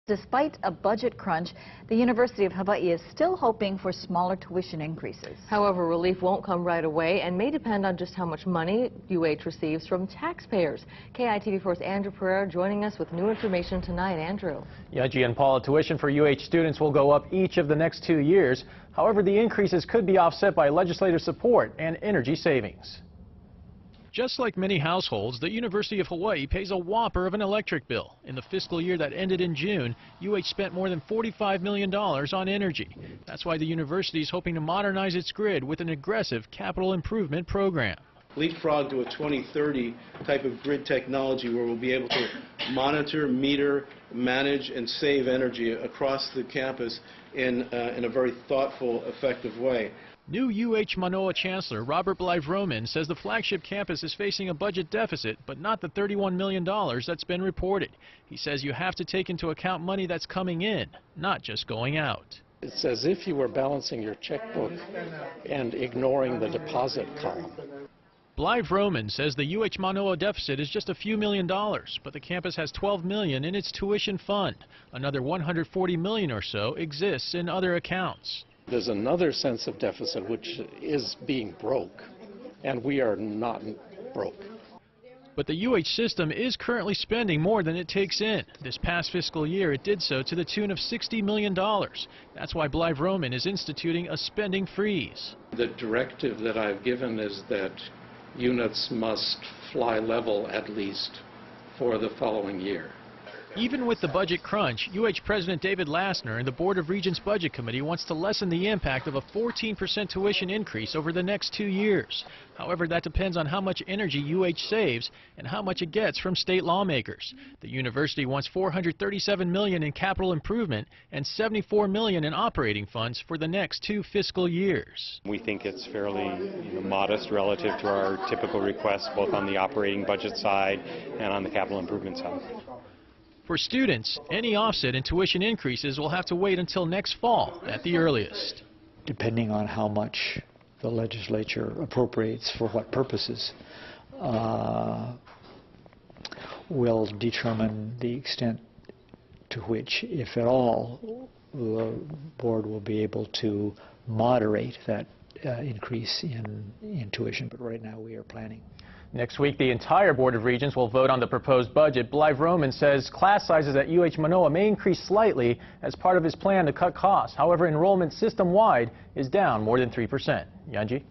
Despite a budget crunch, the University of Hawaii is still hoping for smaller tuition increases. However, relief won't come right away and may depend on just how much money UH receives from taxpayers. KITV4's Andrew Pereira joining us with new information tonight. Andrew. Yunji and Paula, tuition for UH students will go up each of the next 2 years. However, the increases could be offset by legislative support and energy savings. Just like many households, the University of Hawaii pays a whopper of an electric bill. In the fiscal year that ended in June, UH spent more than $45 million on energy. That's why the university is hoping to modernize its grid with an aggressive capital improvement program. Leapfrog to a 2030 type of grid technology where we'll be able to monitor, meter, manage, and save energy across the campus in a very thoughtful, effective way. New UH Manoa Chancellor Robert Blythe Roman says the flagship campus is facing a budget deficit, but not the $31 million that's been reported. He says you have to take into account money that's coming in, not just going out. It's as if you were balancing your checkbook and ignoring the deposit column. Blythe Roman says the UH Manoa deficit is just a few $1 million, but the campus has $12 million in its tuition fund. Another $140 million or so exists in other accounts. There's another sense of deficit which is being broke, and we are not broke. But the UH system is currently spending more than it takes in. This past fiscal year, it did so to the tune of $60 million. That's why Blythe Roman is instituting a spending freeze. The directive that I've given is that units must fly level at least for the following year. Even with the budget crunch, UH President David Lassner and the Board of Regents Budget Committee wants to lessen the impact of a 14% tuition increase over the next 2 years. However, that depends on how much energy UH saves and how much it gets from state lawmakers. The university wants $437 million in capital improvement and $74 million in operating funds for the next 2 fiscal years. We think it's fairly modest relative to our typical requests, both on the operating budget side and on the capital improvement side. For students, any offset in tuition increases will have to wait until next fall at the earliest. Depending on how much the legislature appropriates for what purposes, will determine the extent to which, if at all, the board will be able to moderate that increase in tuition. But right now we are planning. Next week, the entire Board of Regents will vote on the proposed budget. Blythe Roman says class sizes at UH Manoa may increase slightly as part of his plan to cut costs. However, enrollment system-wide is down more than 3%. Yunji?